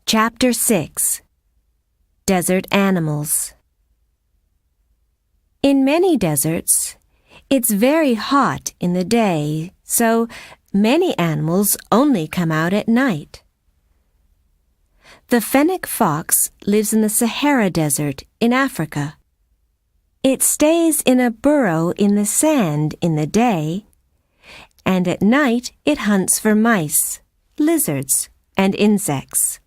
Chapter 6. Desert Animals. In many deserts, it's very hot in the day, so many animals only come out at night. The fennec fox lives in the Sahara Desert in Africa. It stays in a burrow in the sand in the day, and at night it hunts for mice, lizards, and insects.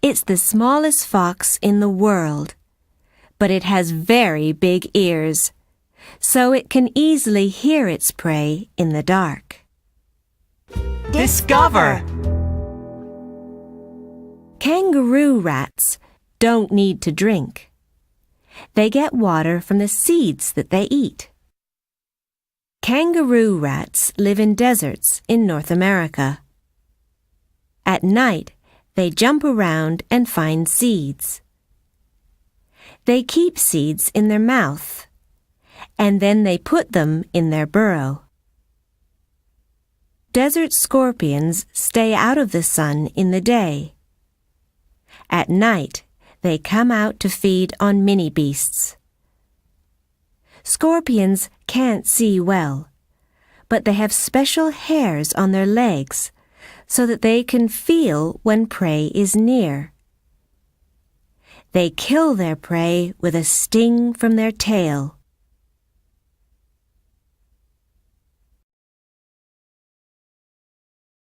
It's the smallest fox in the world, but it has very big ears, so it can easily hear its prey in the dark. Discover! Kangaroo rats don't need to drink. They get water from the seeds that they eat. Kangaroo rats live in deserts in North America. At night, they jump around and find seeds. They keep seeds in their mouth, and then they put them in their burrow. Desert scorpions stay out of the sun in the day. At night, they come out to feed on mini beasts. Scorpions can't see well, but they have special hairs on their legs so that they can feel when prey is near. They kill their prey with a sting from their tail.